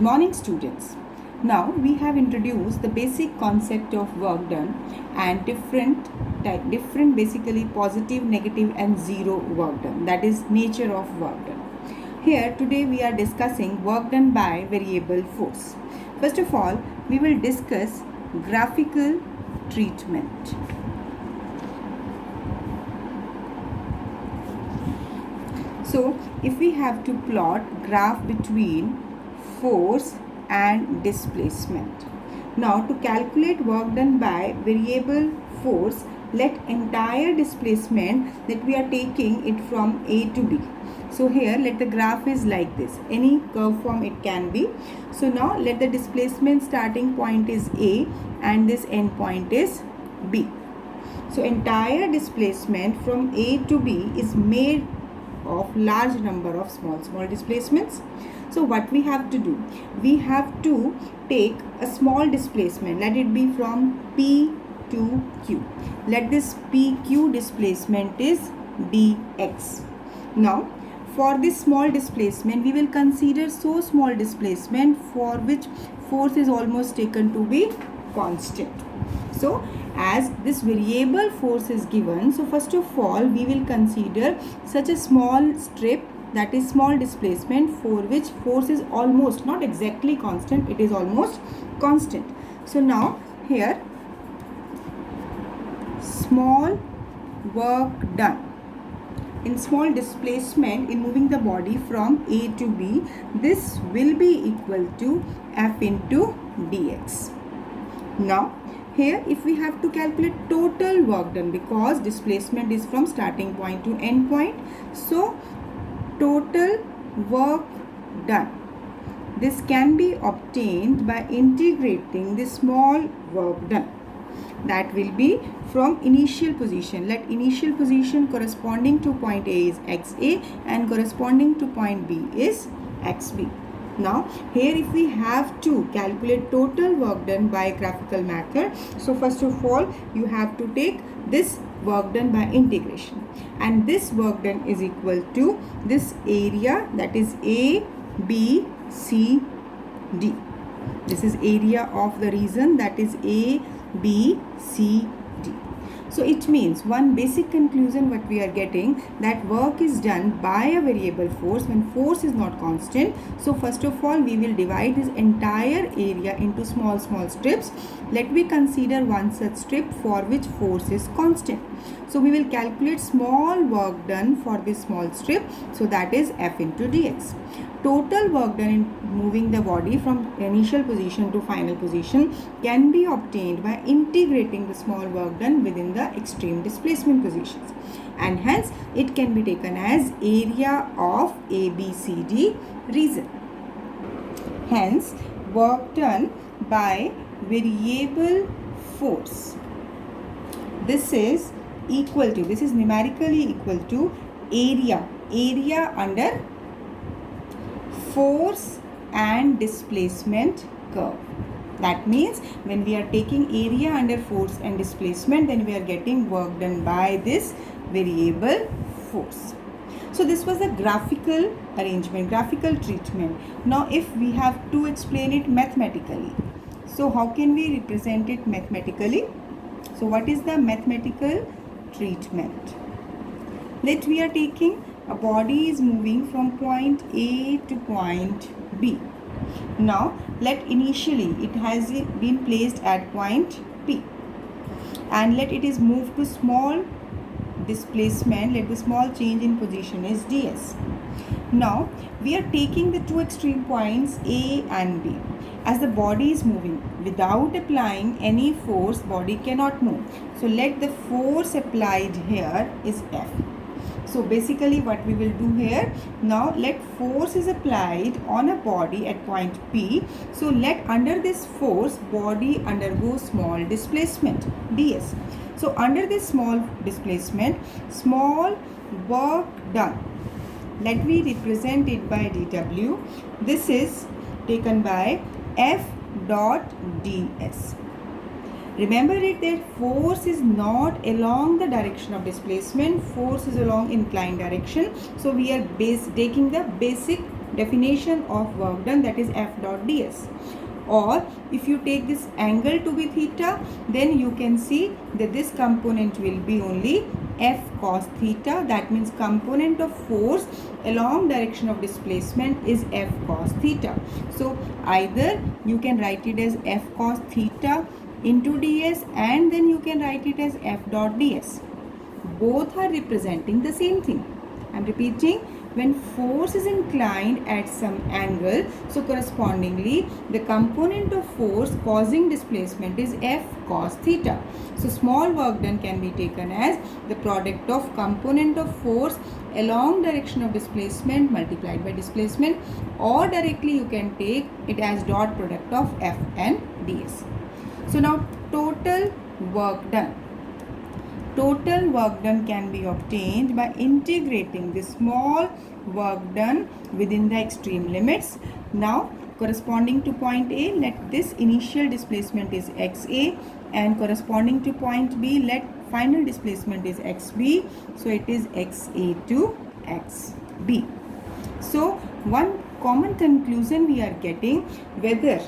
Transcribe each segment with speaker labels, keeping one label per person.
Speaker 1: morning, students. Now we have introduced the basic concept of work done and different basically positive, negative and zero work done, that is nature of work done. Here today we are discussing work done by variable force. First of all, we will discuss graphical treatment. So if we have to plot graph between force and displacement. Now to calculate work done by variable force, let entire displacement that we are taking it from A to B. So here let the graph is like this, any curve form it can be. So now let the displacement starting point is A and this end point is B. So entire displacement from A to B is made of large number of small displacements. So what we have to do, we have to take a small displacement, let it be from P to Q. Let this PQ displacement is dx. Now for this small displacement we will consider so small displacement for which force is almost taken to be constant. So as this variable force is given, so first of all we will consider such a small strip, that is small displacement, for which force is almost, not exactly constant, it is almost constant. So now here small work done in small displacement in moving the body from A to B, this will be equal to F into dx. Now here if we have to calculate total work done, because displacement is from starting point to end point, so total work done, this can be obtained by integrating the small work done, that will be from initial position. Let initial position corresponding to point A is XA and corresponding to point B is XB. Now here if we have to calculate total work done by graphical method, so first of all you have to take this work done by integration, and this work done is equal to this area, that is A, B, C, D. This is area of the region, that is A, B, C, D. So it means one basic conclusion what we are getting, that work is done by a variable force when force is not constant. So first of all we will divide this entire area into small strips. Let me consider one such strip for which force is constant. So we will calculate small work done for this small strip, so that is F into dx. Total work done in moving the body from initial position to final position can be obtained by integrating the small work done within the extreme displacement positions, and hence it can be taken as area of ABCD region. Hence work done by variable force, this is equal to, this is numerically equal to area under force and displacement curve. That means when we are taking area under force and displacement, then we are getting work done by this variable force. So this was a graphical arrangement, graphical treatment. Now if we have to explain it mathematically, so how can we represent it mathematically? So what is the mathematical treatment? Let we are taking a body is moving from point A to point B. Now let initially it has been placed at point P, and let it is moved to small displacement, let the small change in position is ds. Now we are taking the two extreme points A and B. As the body is moving without applying any force, body cannot move. So let the force applied here is F. So basically what we will do here, now let force is applied on a body at point P. So let under this force body undergo small displacement ds. So under this small displacement, small work done, let me represent it by dw. This is taken by F dot ds. Remember it that force is not along the direction of displacement, force is along inclined direction. So we are taking the basic definition of work done, that is F dot ds. Or if you take this angle to be theta, then you can see that this component will be only F cos theta. That means component of force along direction of displacement is F cos theta. So either you can write it as F cos theta into ds, and then you can write it as F dot ds. Both are representing the same thing. I am repeating, when force is inclined at some angle, so correspondingly the component of force causing displacement is F cos theta. So small work done can be taken as the product of component of force along direction of displacement multiplied by displacement, or directly you can take it as dot product of F and ds. So now total work done. Total work done can be obtained by integrating the small work done within the extreme limits. Now, corresponding to point A, let this initial displacement is XA, and corresponding to point B, let final displacement is XB. So, it is XA to XB. So, one common conclusion we are getting, whether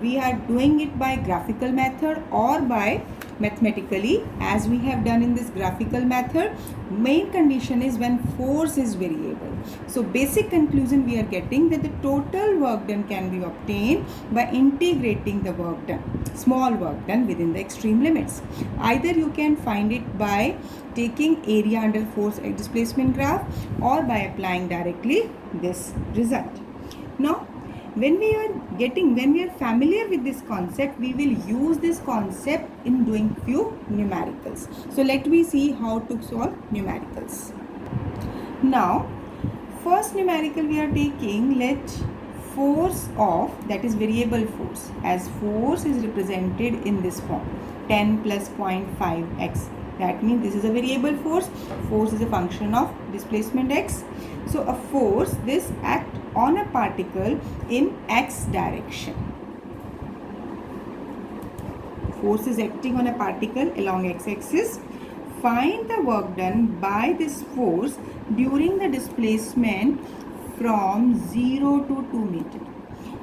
Speaker 1: we are doing it by graphical method or by mathematically, as we have done in this graphical method, main condition is when force is variable. So basic conclusion we are getting that the total work done can be obtained by integrating the work done, small work done within the extreme limits. Either you can find it by taking area under force displacement graph, or by applying directly this result. Now when we are familiar with this concept, we will use this concept in doing few numericals. So let me see how to solve numericals. Now, first numerical we are taking, let force of, that is variable force, as force is represented in this form, 10 plus 0.5 x. That means this is a variable force. Force is a function of displacement x. So a force, this act on a particle in x direction. Force is acting on a particle along x-axis. Find the work done by this force during the displacement from 0 to 2 meter.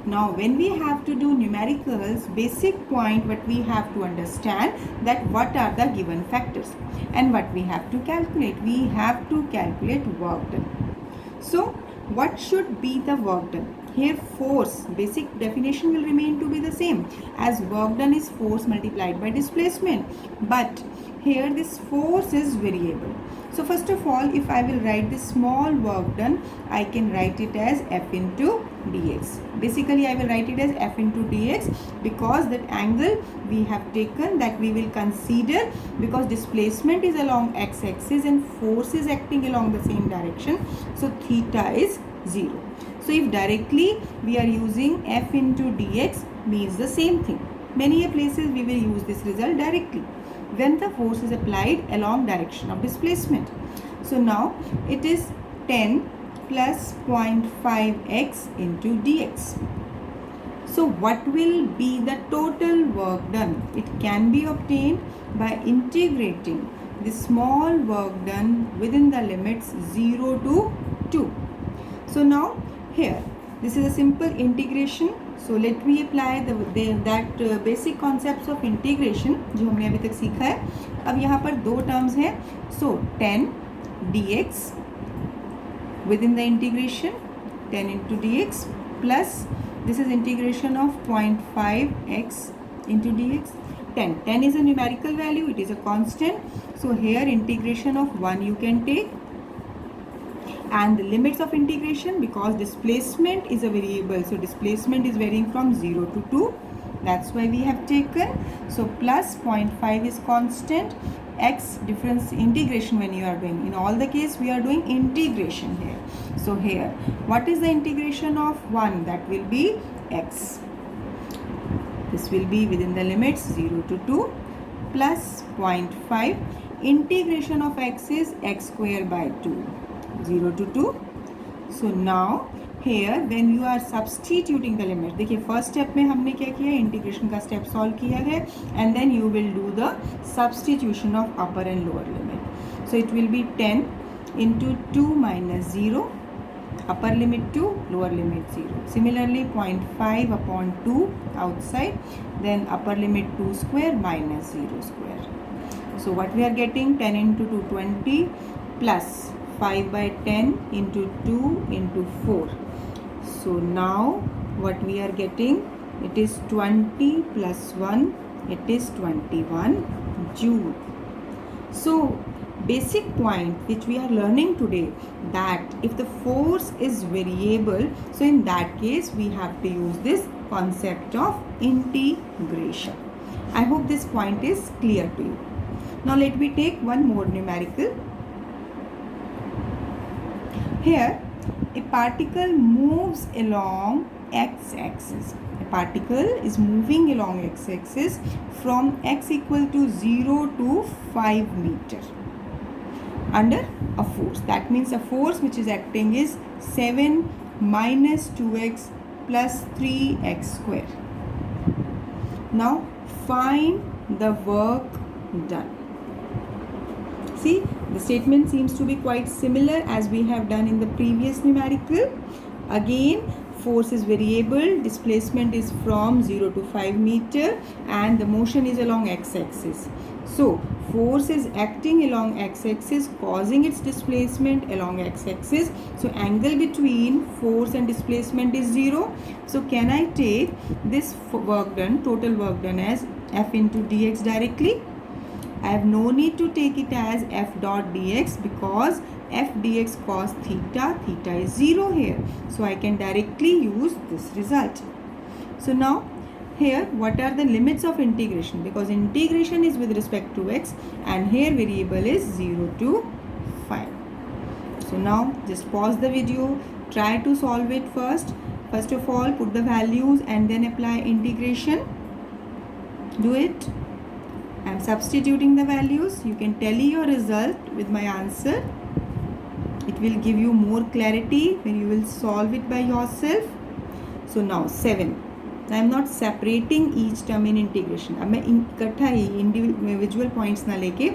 Speaker 1: Now when we have to do numericals, basic point what we have to understand, that what are the given factors and what we have to calculate. We have to calculate work done. So what should be the work done? Here force, basic definition will remain to be the same, as work done is force multiplied by displacement, but here this force is variable. So first of all, if I will write this small work done, I can write it as F into dx. Basically I will write it as F into dx, because that angle we have taken, that we will consider, because displacement is along x-axis and force is acting along the same direction, so theta is 0. So if directly we are using F into dx, means the same thing. Many places we will use this result directly when the force is applied along direction of displacement. So now it is 10 plus 0.5x into dx. So what will be the total work done? It can be obtained by integrating the small work done within the limits 0 to 2. So now here this is a simple integration. So let me apply that basic concepts of integration जो हमने अभी तक सीखा है. अब यहाँ पर दो terms हैं. So 10 dx within the integration, 10 into dx, plus this is integration of 0.5x into dx. 10 is a numerical value, it is a constant. So here integration of 1 you can take, and the limits of integration, because displacement is a variable, so displacement is varying from 0 to 2, that's why we have taken. So plus 0.5 is constant, x difference integration when you are doing, in all the case we are doing integration here. So here what is the integration of 1? That will be x. This will be within the limits 0 to 2 plus 0.5. Integration of x is x square by 2. 0 to 2. So now here when you are substituting the limit, देखिए first step में हमने क्या किया, integration का step solve किया है, and then you will do the substitution of upper and lower limit. So it will be 10 into 2 minus 0 upper limit 2, lower limit 0. Similarly 0.5 upon 2 outside, then upper limit 2 square minus 0 square. So what we are getting, 10 into 2 20 plus 5 by 10 into 2 into 4. So now what we are getting, it is 20 plus 1, it is 21 joule. So basic point which we are learning today, that if the force is variable, so in that case we have to use this concept of integration. I hope this point is clear to you. Now let me take one more numerical. Here a particle moves along x-axis. A particle is moving along x-axis from x equal to 0 to 5 meter under a force. That means a force which is acting is 7 minus 2x plus 3x square. Now find the work done. See, the statement seems to be quite similar as we have done in the previous numerical. Again, force is variable, displacement is from 0 to 5 meter and the motion is along x-axis. So, force is acting along x-axis, causing its displacement along x-axis. So, angle between force and displacement is 0. So, can I take this work done, total work done as F into dx directly? I have no need to take it as f dot dx because f dx cos theta, theta is 0 here. So I can directly use this result. So now here what are the limits of integration? Because integration is with respect to x and here variable is 0 to 5. So now just pause the video, try to solve it first. First of all put the values and then apply integration. Do it. I am substituting the values. You can tally your result with my answer. It will give you more clarity when you will solve it by yourself. So now 7. I am not separating each term in integration. अब मैं इकट्ठा ही individual points ना लेके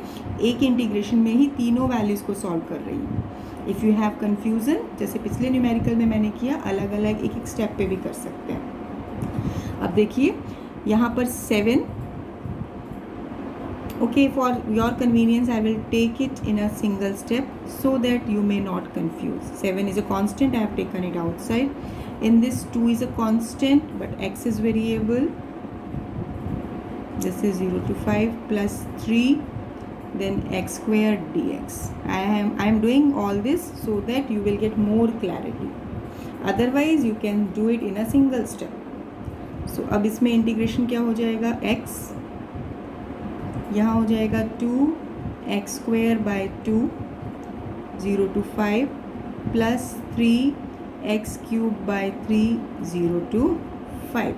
Speaker 1: एक integration में ही तीनों values को solve कर रही हूँ. If you have confusion, जैसे पिछले numerical में मैंने किया, अलग अलग एक एक step पे भी कर सकते हैं. अब देखिए यहाँ पर 7. Okay, for your convenience I will take it in a single step so that you may not confuse. 7 is a constant, I have taken it outside. In this 2 is a constant but x is variable. This is 0 to 5 plus 3 then x square dx. I am doing all this so that you will get more clarity. Otherwise you can do it in a single step. So अब इसमें integration क्या हो जाएगा, x यहाँ हो जाएगा 2x square by 2 0 to 5 plus 3x cube by 3 0 to 5.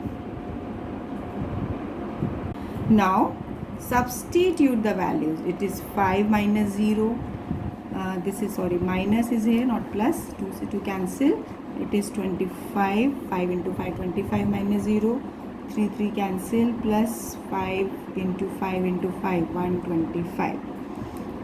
Speaker 1: Now substitute the values. It is 5 minus 0. This is minus is here, not plus. 2 cancel. It is 25. 5 into 5 25 minus 0. 3 cancel plus 5 into 5 into 5 125.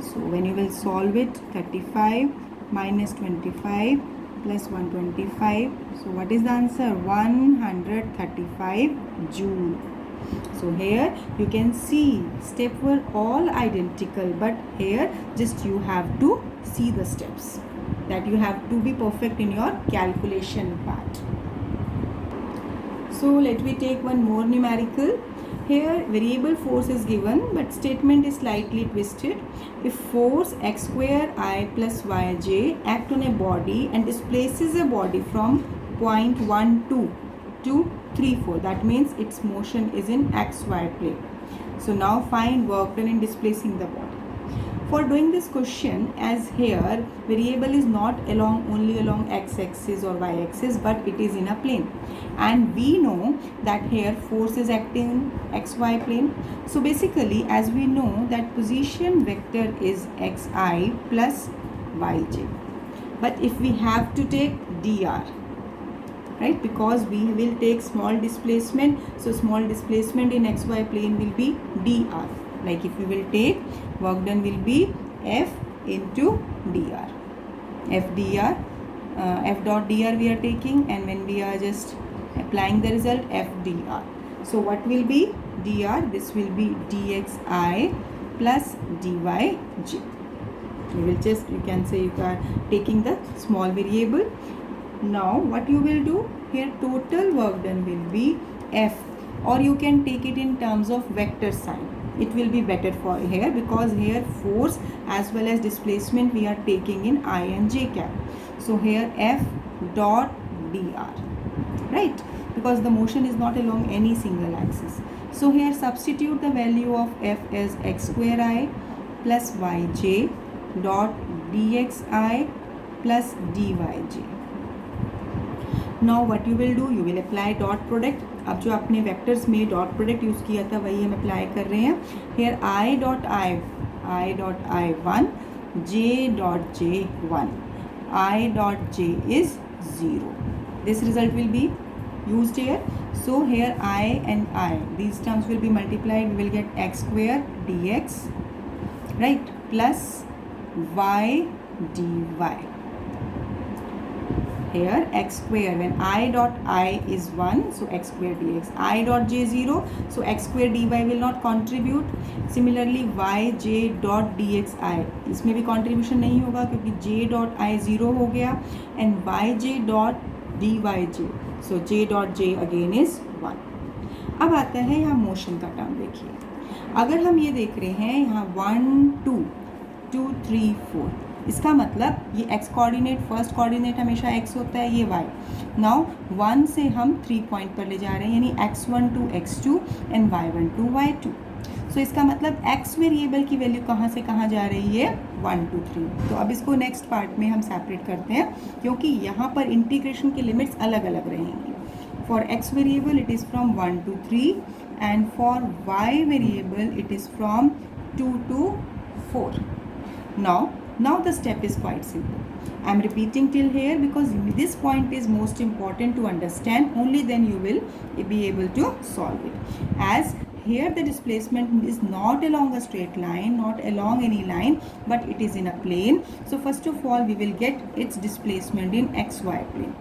Speaker 1: So when you will solve it, 35 minus 25 plus 125. So what is the answer? 135 joule. So here you can see steps were all identical, but here just you have to see the steps, that you have to be perfect in your calculation part. So let me take one more numerical. Here variable force is given but statement is slightly twisted. If force x square I plus yj act on a body and displaces a body from point 1 2 to 3 4, that means its motion is in xy plane. So now find work done in displacing the body. For doing this question, as here variable is not only along x-axis or y-axis but it is in a plane, and we know that here force is acting in xy plane. So basically as we know that position vector is xi plus yj, but if we have to take dr, right, because we will take small displacement, so small displacement in xy plane will be dr. Like if we will take, work done will be F into dr. F dr F dot dr we are taking, and when we are just applying the result, F dr. So what will be dr? This will be dxi plus dyj. You can say you are taking the small variable. Now what you will do here, total work done will be F, or you can take it in terms of vector sign. It will be better for here, because here force as well as displacement we are taking in I and j cap. So here F dot dr, right, because the motion is not along any single axis. So here substitute the value of F as x square I plus yj dot dxi plus dyj. Now what you will do, you will apply dot product. अब जो आपने vectors में dot product use किया था वही हम apply कर रहे हैं. Here I dot I 1, J dot J 1, I dot J is 0. This result will be used here. So here I and I, these terms will be multiplied. We will get x square dx, right, plus y dy. Here x square, when I dot I is 1, so x square dx. I dot j 0, so x square dy will not contribute. Similarly y j dot dxi, इसमें भी contribution नहीं होगा क्योंकि j dot I 0 हो गया, and y j dot dyj, so j dot j again is 1. अब आता है यहाँ मोशन का टर्म. देखिए, अगर हम ये देख रहे हैं यहाँ 1 2 2 3 4, इसका मतलब ये x कोऑर्डिनेट, फर्स्ट कोऑर्डिनेट हमेशा x होता है, ये y. नाउ 1 से हम 3 पॉइंट पर ले जा रहे हैं, यानी x1 to x2 and y1 to y2. सो इसका मतलब x वेरिएबल की वैल्यू कहाँ से कहाँ जा रही है, 1 to 3. तो अब इसको नेक्स्ट पार्ट में हम सेपरेट करते हैं, क्योंकि यहाँ पर इंटीग्रेशन की लिमिट्स अलग अलग रहेंगी. For x variable it is from 1 to 3, and for y variable it is from 2 to 4. Now the step is quite simple. I am repeating till here because this point is most important to understand. Only then you will be able to solve it. As here the displacement is not along a straight line, not along any line, but it is in a plane. So first of all we will get its displacement in xy plane.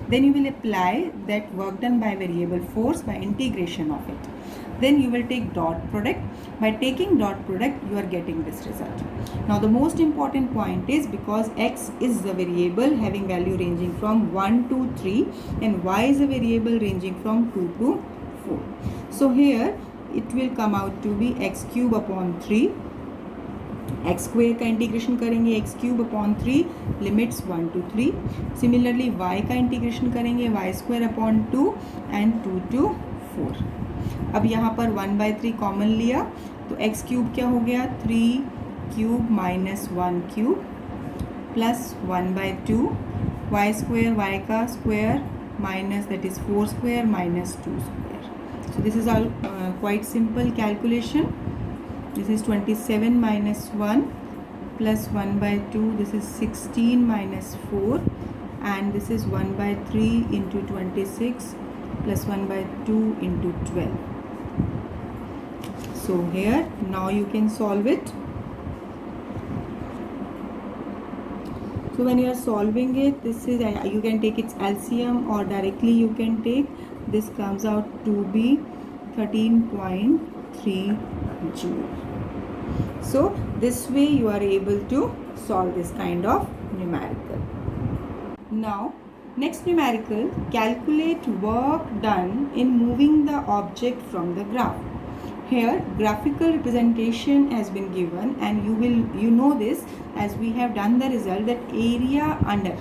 Speaker 1: Then you will apply that work done by variable force by integration of it. Then you will take dot product. By taking dot product you are getting this result. Now the most important point is, because x is the variable having value ranging from 1 to 3 and y is a variable ranging from 2 to 4. So here it will come out to be x cube upon 3. x square का integration करेंगे, x cube upon 3 limits 1 to 3. Similarly y का integration करेंगे, y square upon 2 and 2 to 4. अब यहाँ पर 1/3 common लिया तो x cube क्या हो गया, 3 cube minus 1 cube plus 1/2, y square y का square minus that is 4 square minus 2 square. So this is all quite simple calculation. This is 27 minus 1 plus 1/2. This is 16 minus 4, and this is 1/3 into 26 plus 1/2 into 12. So here now you can solve it. So when you are solving it, this is you can take its LCM or directly you can take. This comes out to be 13.3 joule. So this way you are able to solve this kind of numerical. Now next numerical, calculate work done in moving the object from the graph. Here graphical representation has been given, and you know this as we have done the result, that area under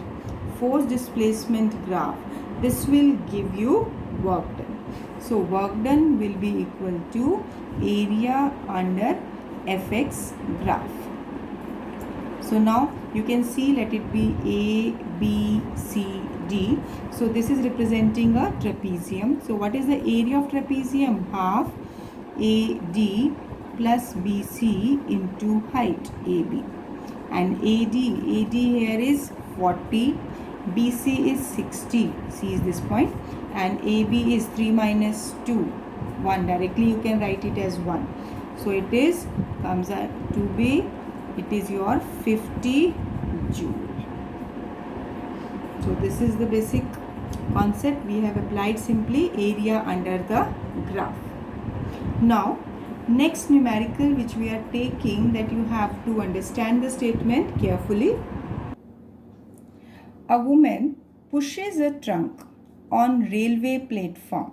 Speaker 1: force displacement graph, this will give you work done. So work done will be equal to area under fx graph. So now you can see, let it be A, B, C, D. So this is representing a trapezium. So what is the area of trapezium? Half AD plus BC into height AB. And AD here is 40, BC is 60, C is this point, and AB is 3 minus 2, 1. Directly you can write it as 1. So it is comes out to be, it is your 50 joule. So this is the basic concept. We have applied simply area under the graph. Now next numerical which we are taking, that you have to understand the statement carefully. A woman pushes a trunk on railway platform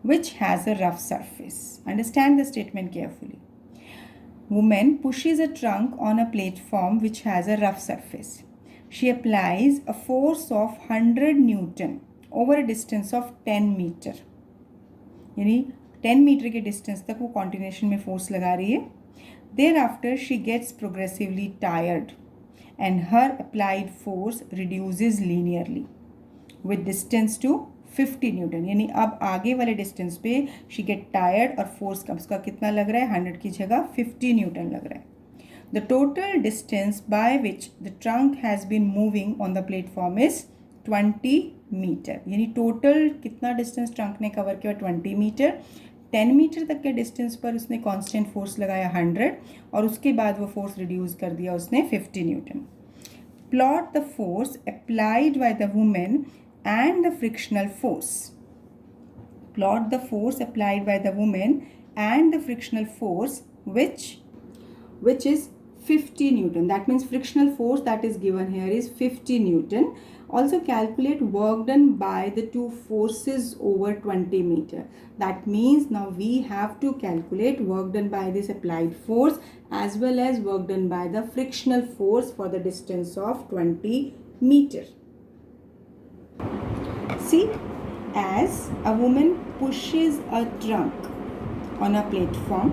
Speaker 1: which has a rough surface. Understand the statement carefully. Woman pushes a trunk on a platform which has a rough surface. She applies a force of 100 Newton over a distance of 10 meter. यानी 10 metre के distance तक वो continuation में force लगा रही है. There after she gets progressively tired and her applied force reduces linearly with distance to 50 newton. यानी अब आगे वाले डिस्टेंस पे शी गेट टायर्ड और फोर्स का उसका कितना लग रहा है, 100 की जगह 50 न्यूटन लग रहा है. The total distance by which the trunk has been moving on the platform is 20 metre. यानी टोटल कितना डिस्टेंस ट्रंक ने कवर किया, 20 मीटर. 10 मीटर तक के डिस्टेंस पर उसने कांस्टेंट फोर्स लगाया 100 और उसके बाद वो फोर्स रिड्यूस कर दिया उसने 50 Newton. Plot the force applied by the women and the frictional force. Plot the force applied by the woman and the frictional force which is 50 Newton. That means frictional force that is given here is 50 Newton. Also calculate work done by the two forces over 20 meter. That means now we have to calculate work done by this applied force as well as work done by the frictional force for the distance of 20 meter. See, as a woman pushes a trunk on a platform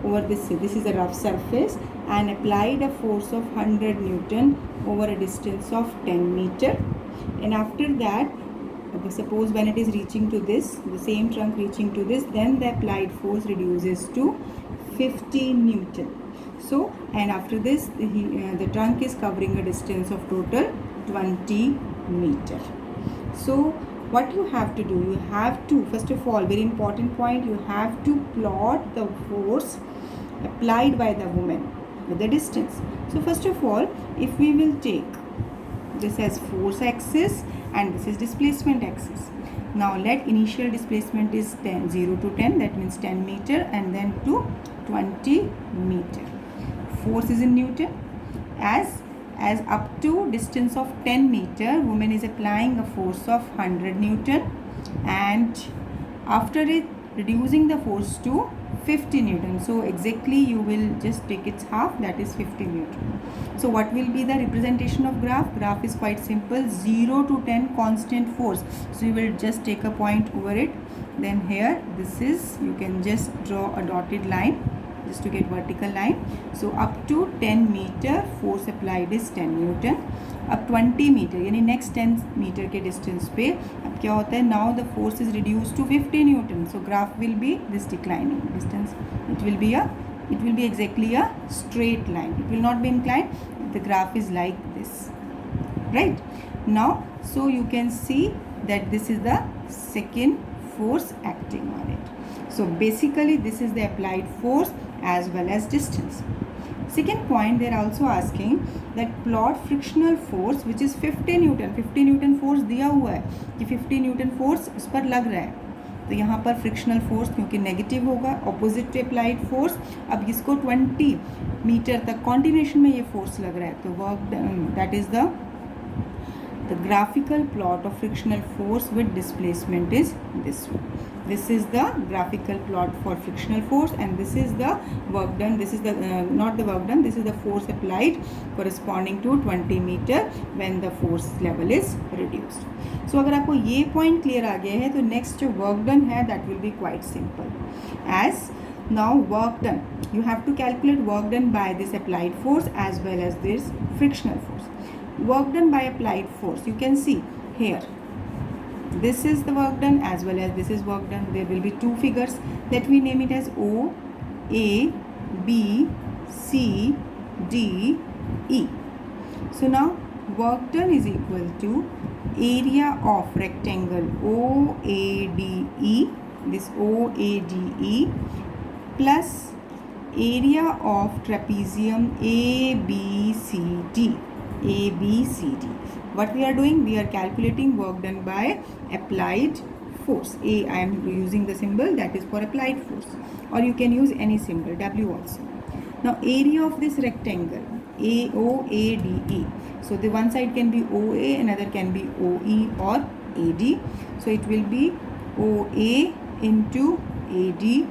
Speaker 1: over this is a rough surface and applied a force of 100 Newton over a distance of 10 meter. And after that, suppose when it is reaching to this, the same trunk reaching to this, then the applied force reduces to 50 Newton. So, and after this, the trunk is covering a distance of total 20 meter. So what you have to do, you have to, first of all, very important point, you have to plot the force applied by the woman with the distance. So first of all, if we will take this as force axis and this is displacement axis. Now let initial displacement is 0 to 10, that means 10 meter, and then to 20 meter. Force is in Newton. As up to distance of 10 meter, woman is applying a force of 100 Newton and after it reducing the force to 50 Newton. So exactly you will just take its half, that is 50 Newton. So what will be the representation of graph? Graph is quite simple, 0 to 10 constant force. So you will just take a point over it. Then here this is, you can just draw a dotted line just to get vertical line. So up to 10 meter force applied is 10 Newton. अब 20 meter यानी next 10 meter के distance पे अब क्या होता है, now the force is reduced to 50 Newton. So graph will be this declining distance. It will be exactly a straight line. It will not be inclined. The graph is like this, right? Now so you can see that this is the second force acting on it. So basically this is the applied force as well as distance. Second point, they are also asking that plot frictional force which is 50 Newton. 50 Newton force दिया हुआ है कि 50 Newton force उस पर लग रहा है, तो यहाँ पर फ्रिक्शनल फोर्स क्योंकि नेगेटिव होगा, ऑपोजिट टू अप्लाइड फोर्स. अब इसको 20 मीटर तक कॉन्टिन्यूशन में ये फोर्स लग रहा है, तो work that is the graphical plot of frictional force with displacement is this one. This is the graphical plot for frictional force and this is the work done. This is the not the work done, this is the force applied corresponding to 20 meter when the force level is reduced. So अगर आपको ये point clear आ गया है तो next जो work done है that will be quite simple. As now work done, you have to calculate work done by this applied force as well as this frictional force. Work done by applied force, you can see here this is the work done as well as this is work done. There will be two figures, let me name it as O, A, B, C, D, E. So now work done is equal to area of rectangle OADE, this OADE plus area of trapezium ABCD. A, B, C, D. What we are doing? We are calculating work done by applied force. A, I am using the symbol that is for applied force, or you can use any symbol, W also. Now area of this rectangle, AOADE. So the one side can be OA, another can be OE or AD. So it will be OA into AD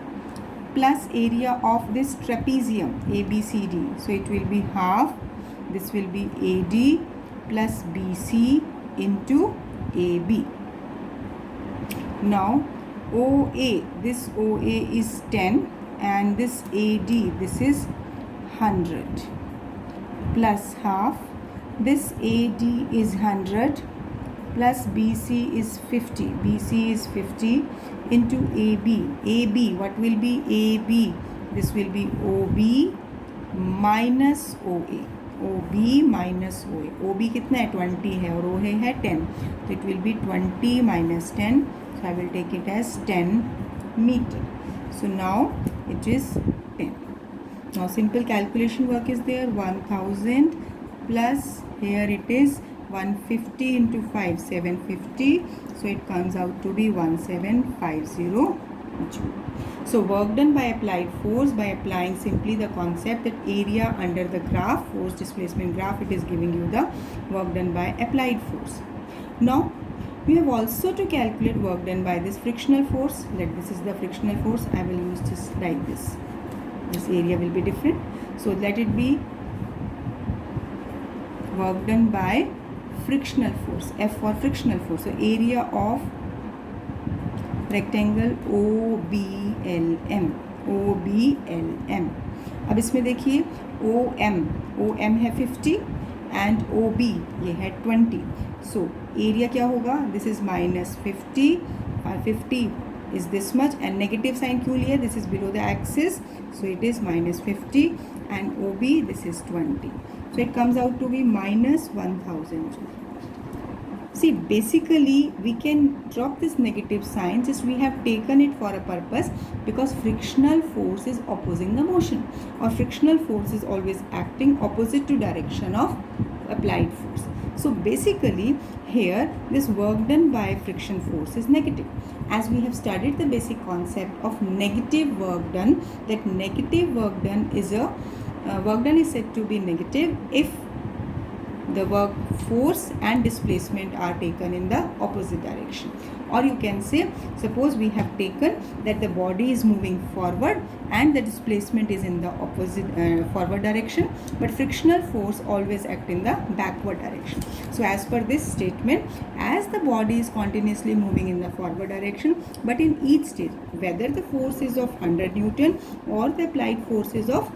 Speaker 1: plus area of this trapezium ABCD. So it will be half. This will be AD plus BC into AB. Now OA, this OA is 10 and this AD, this is 100 plus half. This AD is 100 plus BC is 50. BC is 50 into AB. AB, what will be AB? This will be OB minus OA. OB minus OA. OB कितना है 20 है और OA है 10. So it will be 20 minus 10. So I will take it as 10 meter. So now it is 10. Now simple calculation work is there. 1000 plus here it is 150 into 5, 750. So it comes out to be 1750 joule. So work done by applied force, by applying simply the concept that area under the graph, force displacement graph, it is giving you the work done by applied force. Now we have also to calculate work done by this frictional force. This is the frictional force. I will use this like this. This area will be different. So let it be work done by frictional force, F for frictional force. So area of rectangle OBLM. OBLM. अब इसमें देखिए OM है 50 and OB ये है 20. So area क्या होगा? This is minus 50. 50 is this much and negative sign क्यों लिया? This is below the axis. So it is minus 50 and OB this is 20. So it comes out to be minus 1000. See, basically we can drop this negative sign, just we have taken it for a purpose because frictional force is opposing the motion, or frictional force is always acting opposite to direction of applied force. So basically here this work done by friction force is negative. As we have studied the basic concept of negative work done, that negative work done is work done is said to be negative if the work force and displacement are taken in the opposite direction. Or you can say, suppose we have taken that the body is moving forward and the displacement is in the opposite forward direction, but frictional force always act in the backward direction. So as per this statement, as the body is continuously moving in the forward direction, but in each stage, whether the force is of 100 Newton or the applied force is of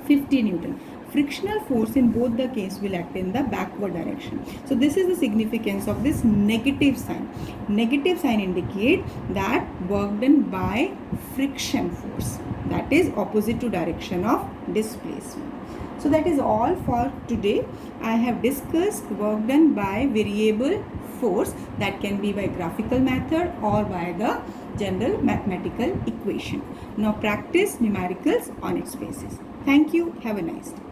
Speaker 1: 50 Newton, frictional force in both the case will act in the backward direction. So this is the significance of this negative sign. Negative sign indicate that work done by friction force, that is opposite to direction of displacement. So that is all for today. I have discussed work done by variable force, that can be by graphical method or by the general mathematical equation. Now practice numericals on its basis. Thank you. Have a nice day.